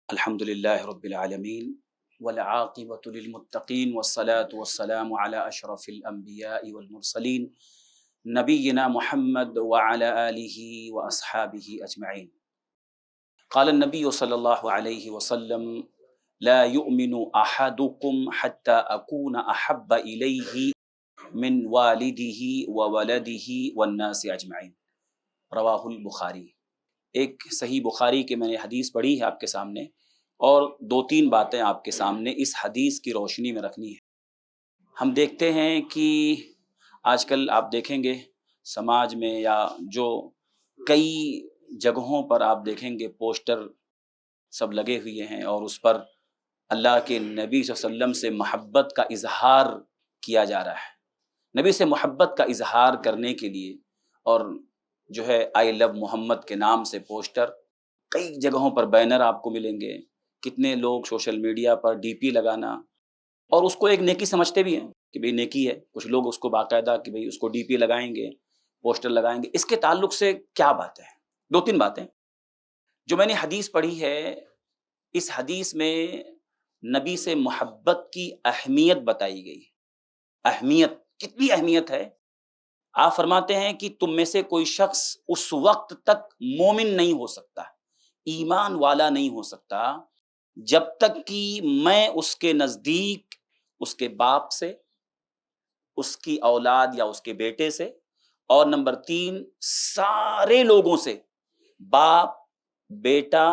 الحمد لله رب العالمين والعاقبة للمتقين والصلاة والسلام على أشرف الأنبياء والمرسلين نبينا محمد وعلى آله وأصحابه أجمعين. قال النبي صلى الله عليه وسلم: لا يؤمن أحدكم حتى أكون أحب إليه من والده وولده والناس أجمعين. رواہ البخاری. ایک صحیح بخاری کے میں نے حدیث پڑھی ہے آپ کے سامنے، اور دو تین باتیں آپ کے سامنے اس حدیث کی روشنی میں رکھنی ہے۔ ہم دیکھتے ہیں کہ آج کل آپ دیکھیں گے سماج میں یا جو کئی جگہوں پر آپ دیکھیں گے پوسٹر سب لگے ہوئے ہیں، اور اس پر اللہ کے نبی صلی اللہ علیہ وسلم سے محبت کا اظہار کیا جا رہا ہے۔ نبی سے محبت کا اظہار کرنے کے لیے، اور جو ہے آئی لو محمد کے نام سے پوسٹر، کئی جگہوں پر بینر آپ کو ملیں گے۔ کتنے لوگ سوشل میڈیا پر ڈی پی لگانا، اور اس کو ایک نیکی سمجھتے بھی ہیں کہ بھئی نیکی ہے، کچھ لوگ اس کو باقاعدہ کہ بھئی اس کو ڈی پی لگائیں گے، پوسٹر لگائیں گے۔ اس کے تعلق سے کیا بات ہے؟ دو تین باتیں جو میں نے حدیث پڑھی ہے۔ اس حدیث میں نبی سے محبت کی اہمیت بتائی گئی۔ اہمیت، کتنی اہمیت ہے؟ آپ فرماتے ہیں کہ تم میں سے کوئی شخص اس وقت تک مومن نہیں ہو سکتا، ایمان والا نہیں ہو سکتا، جب تک کہ میں اس کے نزدیک اس کے باپ سے، اس کی اولاد یا اس کے بیٹے سے، اور نمبر 3 سارے لوگوں سے، باپ، بیٹا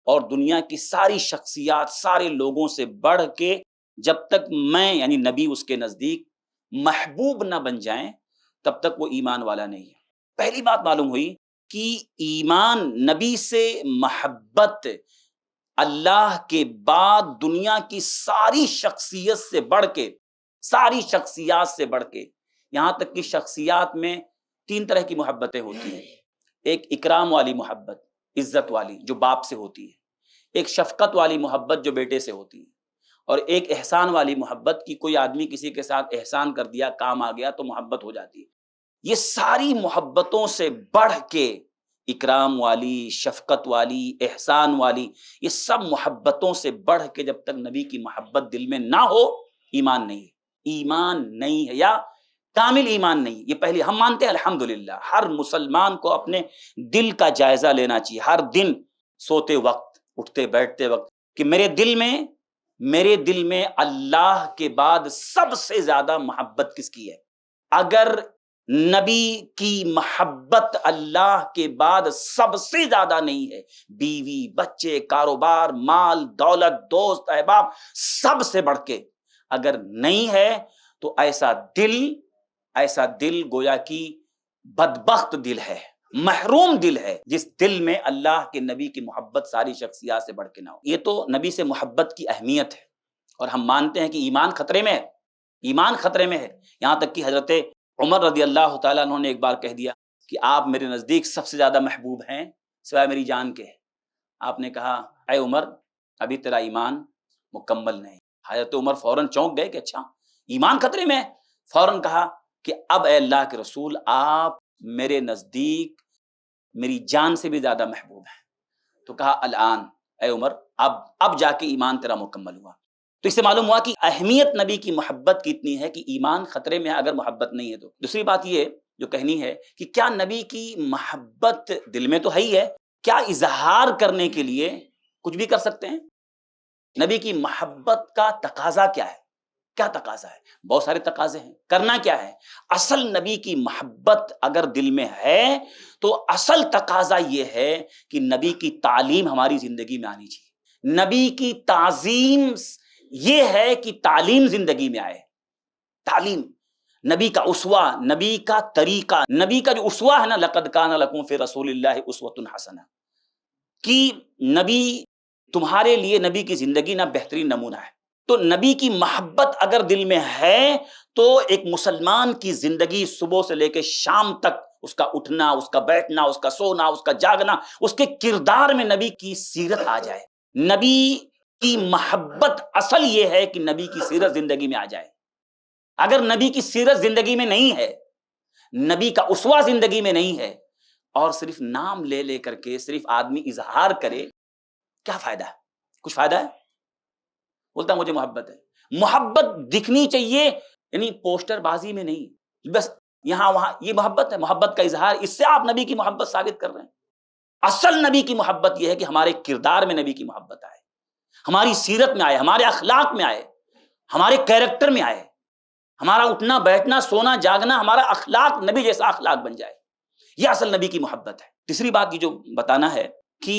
اور دنیا کی ساری شخصیات، سارے لوگوں سے بڑھ کے جب تک میں یعنی نبی اس کے نزدیک محبوب نہ بن جائیں تب تک وہ ایمان والا نہیں ہے۔ پہلی بات معلوم ہوئی کہ ایمان، نبی سے محبت اللہ کے بعد دنیا کی ساری شخصیت سے بڑھ کے، ساری شخصیات سے بڑھ کے، یہاں تک کہ شخصیات میں 3 طرح کی محبتیں ہوتی ہیں۔ ایک اکرام والی محبت، عزت والی جو باپ سے ہوتی ہے، ایک شفقت والی محبت جو بیٹے سے ہوتی ہے، اور ایک احسان والی محبت کی کوئی آدمی کسی کے ساتھ احسان کر دیا، کام آ گیا تو محبت ہو جاتی ہے۔ یہ ساری محبتوں سے بڑھ کے اکرام والی، شفقت والی، احسان والی، یہ سب محبتوں سے بڑھ کے جب تک نبی کی محبت دل میں نہ ہو، ایمان نہیں ہے۔ ایمان نہیں ہے، یا کامل ایمان نہیں۔ یہ پہلی ہم مانتے ہیں الحمدللہ، ہر مسلمان کو اپنے دل کا جائزہ لینا چاہیے، ہر دن سوتے وقت، اٹھتے بیٹھتے وقت، کہ میرے دل میں اللہ کے بعد سب سے زیادہ محبت کس کی ہے۔ اگر نبی کی محبت اللہ کے بعد سب سے زیادہ نہیں ہے، بیوی، بچے، کاروبار، مال، دولت، دوست، احباب، سب سے بڑھ کے اگر نہیں ہے، تو ایسا دل گویا کی بدبخت دل ہے، محروم دل ہے، جس دل میں اللہ کے نبی کی محبت ساری شخصیات سے بڑھ کے نہ ہو۔ یہ تو نبی سے محبت کی اہمیت ہے، اور ہم مانتے ہیں کہ ایمان خطرے میں ہے، ایمان خطرے میں ہے۔ یہاں تک کہ حضرت عمر رضی اللہ تعالیٰ عنہ نے ایک بار کہہ دیا کہ آپ میرے نزدیک سب سے زیادہ محبوب ہیں سوائے میری جان کے۔ آپ نے کہا اے عمر، ابھی تیرا ایمان مکمل نہیں۔ حضرت عمر فوراً چونک گئے کہ اچھا ایمان خطرے میں ہے۔ فوراً کہا کہ اب اے اللہ کے رسول، آپ میرے نزدیک میری جان سے بھی زیادہ محبوب ہیں۔ تو کہا الآن اے عمر، اب جا کے ایمان تیرا مکمل ہوا۔ تو اس سے معلوم ہوا کہ اہمیت نبی کی محبت کی اتنی ہے کہ ایمان خطرے میں ہے اگر محبت نہیں ہے تو۔ دوسری بات یہ جو کہنی ہے کہ کیا نبی کی محبت دل میں تو ہے ہی ہے، کیا اظہار کرنے کے لیے کچھ بھی کر سکتے ہیں؟ نبی کی محبت کا تقاضا کیا ہے؟ کیا تقاضا ہے؟ بہت سارے تقاضے ہیں۔ کرنا کیا ہے؟ اصل نبی کی محبت اگر دل میں ہے تو اصل تقاضا یہ ہے کہ نبی کی تعلیم ہماری زندگی میں آنی چاہیے۔ نبی کی تعظیم یہ ہے کہ تعلیم زندگی میں آئے۔ تعلیم، نبی کا اسوہ، نبی کا طریقہ، نبی کا جو اسوہ ہے نا، لقد کان لکم فی رسول اللہ اسوۃ حسنہ، کہ نبی تمہارے لیے، نبی کی زندگی نہ بہترین نمونہ ہے۔ تو نبی کی محبت اگر دل میں ہے تو ایک مسلمان کی زندگی صبح سے لے کے شام تک، اس کا اٹھنا، اس کا بیٹھنا، اس کا سونا، اس کا جاگنا، اس کے کردار میں نبی کی سیرت آ جائے۔ نبی کی محبت اصل یہ ہے کہ نبی کی سیرت زندگی میں آ جائے۔ اگر نبی کی سیرت زندگی میں نہیں ہے، نبی کا اسوہ زندگی میں نہیں ہے، اور صرف نام لے لے کر کے صرف آدمی اظہار کرے، کیا فائدہ ہے؟ کچھ فائدہ ہے؟ بولتا مجھے محبت ہے. محبت دکھنی چاہیے، یعنی پوسٹر بازی میں نہیں، بس یہاں وہاں. یہ محبت ہے، محبت کا اظہار. اس سے آپ نبی کی محبت ثابت کر رہے ہیں. اصل نبی کی محبت یہ ہے کہ ہمارے کردار میں نبی کی محبت آئے، ہماری سیرت میں آئے، ہمارے اخلاق میں آئے، ہمارے کیریکٹر میں آئے، ہمارا اٹھنا بیٹھنا سونا جاگنا ہمارا اخلاق نبی جیسا اخلاق بن جائے. یہ اصل نبی کی محبت ہے. تیسری بات یہ جو بتانا ہے کہ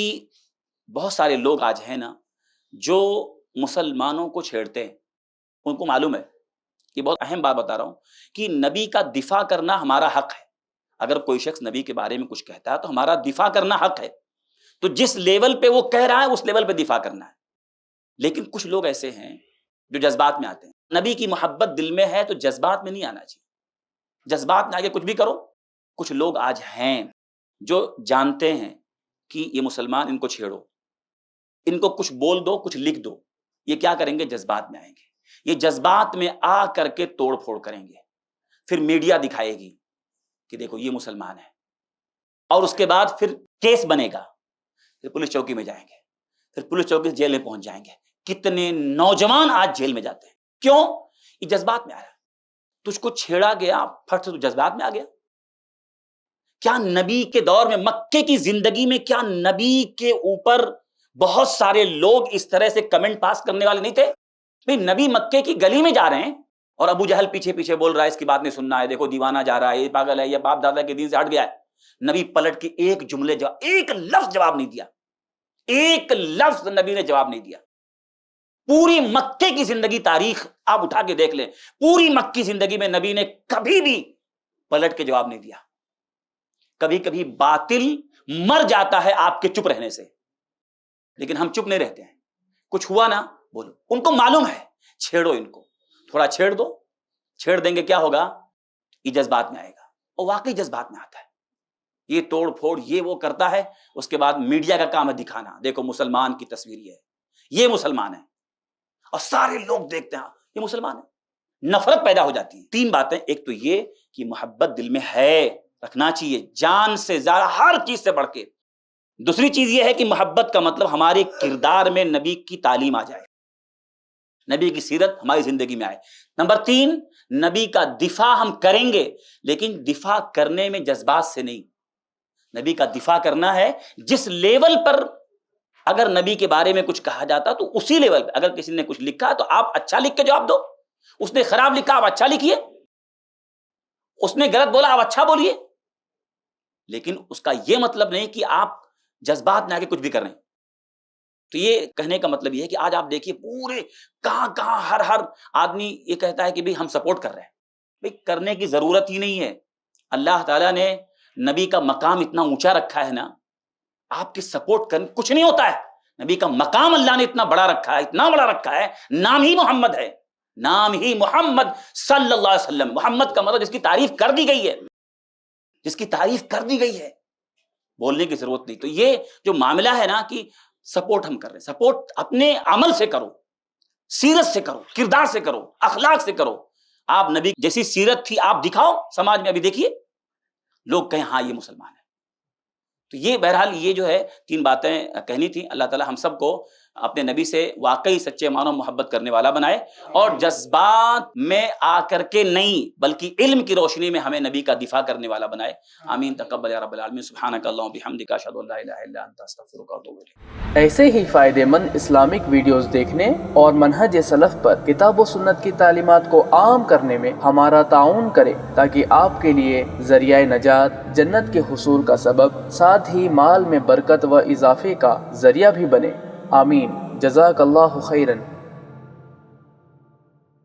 بہت سارے لوگ آج ہیں نا جو مسلمانوں کو چھیڑتے ہیں. ان کو معلوم ہے، یہ بہت اہم بات بتا رہا ہوں، کہ نبی کا دفاع کرنا ہمارا حق ہے. اگر کوئی شخص نبی کے بارے میں کچھ کہتا ہے تو ہمارا دفاع کرنا حق ہے. تو جس لیول پہ وہ کہہ رہا ہے اس لیول پہ دفاع کرنا ہے. لیکن کچھ لوگ ایسے ہیں جو جذبات میں آتے ہیں. نبی کی محبت دل میں ہے تو جذبات میں نہیں آنا چاہیے. جذبات میں آگے کچھ بھی کرو. کچھ لوگ آج ہیں جو جانتے ہیں کہ یہ مسلمان، ان کو چھیڑو، ان کو کچھ بول دو، کچھ لکھ دو، یہ کیا کریں گے؟ جذبات میں آئیں گے. یہ جذبات میں آ کر کے توڑ پھوڑ کریں گے. پھر میڈیا دکھائے گی کہ دیکھو یہ مسلمان ہے، اور اس کے بعد پھر کیس بنے گا، پھر پولیس چوکی میں جائیں گے، پھر پولیس چوکی سے جیل میں پہنچ جائیں گے. کتنے نوجوان آج جیل میں جاتے ہیں. کیوں؟ یہ جذبات میں آیا. تجھ کو چھیڑا گیا، پھٹ سے تو جذبات میں آ گیا. کیا نبی کے دور میں، مکے کی زندگی میں، کیا نبی کے اوپر بہت سارے لوگ اس طرح سے کمنٹ پاس کرنے والے نہیں تھے؟ بھئی نبی مکے کی گلی میں جا رہے ہیں اور ابو جہل پیچھے پیچھے بول رہا ہے اس کی بات نہیں سننا ہے، دیکھو دیوانہ جا رہا ہے، یہ پاگل ہے، یہ باپ دادا کے دین سے ہٹ گیا ہے. نبی پلٹ کے ایک جملے جواب، ایک لفظ جواب نہیں دیا. ایک لفظ نبی نے جواب نہیں دیا. پوری مکے کی زندگی، تاریخ آپ اٹھا کے دیکھ لیں، پوری مکی زندگی میں نبی نے کبھی بھی پلٹ کے جواب نہیں دیا. کبھی کبھی باطل مر جاتا ہے آپ کے چپ رہنے سے، لیکن ہم چپ نہیں رہتے ہیں. کچھ ہوا نا بولو. ان کو معلوم ہے، چھیڑو ان کو، تھوڑا چھیڑ دو. چھیڑ دیں گے کیا ہوگا؟ یہ جذبات میں آئے گا، اور واقعی جذبات میں آتا ہے. یہ توڑ پھوڑ یہ وہ کرتا ہے. اس کے بعد میڈیا کا کام ہے دکھانا، دیکھو مسلمان کی تصویر یہ مسلمان ہے، اور سارے لوگ دیکھتے ہیں یہ مسلمان ہے. نفرت پیدا ہو جاتی ہے. 3 باتیں. ایک تو یہ کہ محبت دل میں ہے، رکھنا چاہیے جان سے زیادہ، ہر چیز سے بڑھ کے. دوسری چیز یہ ہے کہ محبت کا مطلب ہمارے کردار میں نبی کی تعلیم آ جائے، نبی کی سیرت ہماری زندگی میں آئے. نمبر 3، نبی کا دفاع ہم کریں گے، لیکن دفاع کرنے میں جذبات سے نہیں. نبی کا دفاع کرنا ہے جس لیول پر اگر نبی کے بارے میں کچھ کہا جاتا تو اسی لیول پہ. اگر کسی نے کچھ لکھا تو آپ اچھا لکھ کے جواب دو. اس نے خراب لکھا، آپ اچھا لکھیے. اس نے غلط بولا، آپ اچھا بولیے. لیکن اس کا یہ مطلب نہیں کہ آپ جذبات میں آ کے کچھ بھی کر رہے ہیں. تو یہ کہنے کا مطلب یہ ہے کہ آج آپ دیکھیے پورے کہاں ہر آدمی یہ کہتا ہے کہ ہم سپورٹ کر رہے ہیں. بھئی کرنے کی ضرورت ہی نہیں ہے. اللہ تعالیٰ نے نبی کا مقام اتنا اونچا رکھا ہے نا، آپ کی سپورٹ کرنے کچھ نہیں ہوتا ہے. نبی کا مقام اللہ نے اتنا بڑا رکھا ہے، اتنا بڑا رکھا ہے. نام ہی محمد ہے، نام ہی محمد صلی اللہ علیہ وسلم. محمد کا مطلب جس کی تعریف کر دی گئی ہے، جس کی تعریف کر دی گئی ہے، بولنے کی ضرورت نہیں. تو یہ جو معاملہ ہے نا کہ سپورٹ ہم کر رہے ہیں، سپورٹ اپنے عمل سے کرو، سیرت سے کرو، کردار سے کرو، اخلاق سے کرو. آپ نبی جیسی سیرت تھی آپ دکھاؤ سماج میں. ابھی دیکھیے لوگ کہیں ہاں یہ مسلمان ہے. تو یہ بہرحال یہ جو ہے 3 باتیں کہنی تھی. اللہ تعالی ہم سب کو اپنے نبی سے واقعی سچے معنوں محبت کرنے والا بنائے، اور جذبات میں آ کر کے نہیں بلکہ علم کی روشنی میں ہمیں نبی کا دفاع کرنے والا بنائے. آمین. تقبل یا رب العالمین. سبحانک اللہم بحمدک، اشہد ان لا الہ الا انت، استغفرک واتوب الیک. ایسے ہی فائدہ مند اسلامک ویڈیوز دیکھنے اور منہج سلف پر کتاب و سنت کی تعلیمات کو عام کرنے میں ہمارا تعاون کریں، تاکہ آپ کے لیے ذریعہ نجات، جنت کے حصول کا سبب، ساتھ ہی مال میں برکت و اضافے کا ذریعہ بھی بنے. آمین. جزاک اللہ خیرن.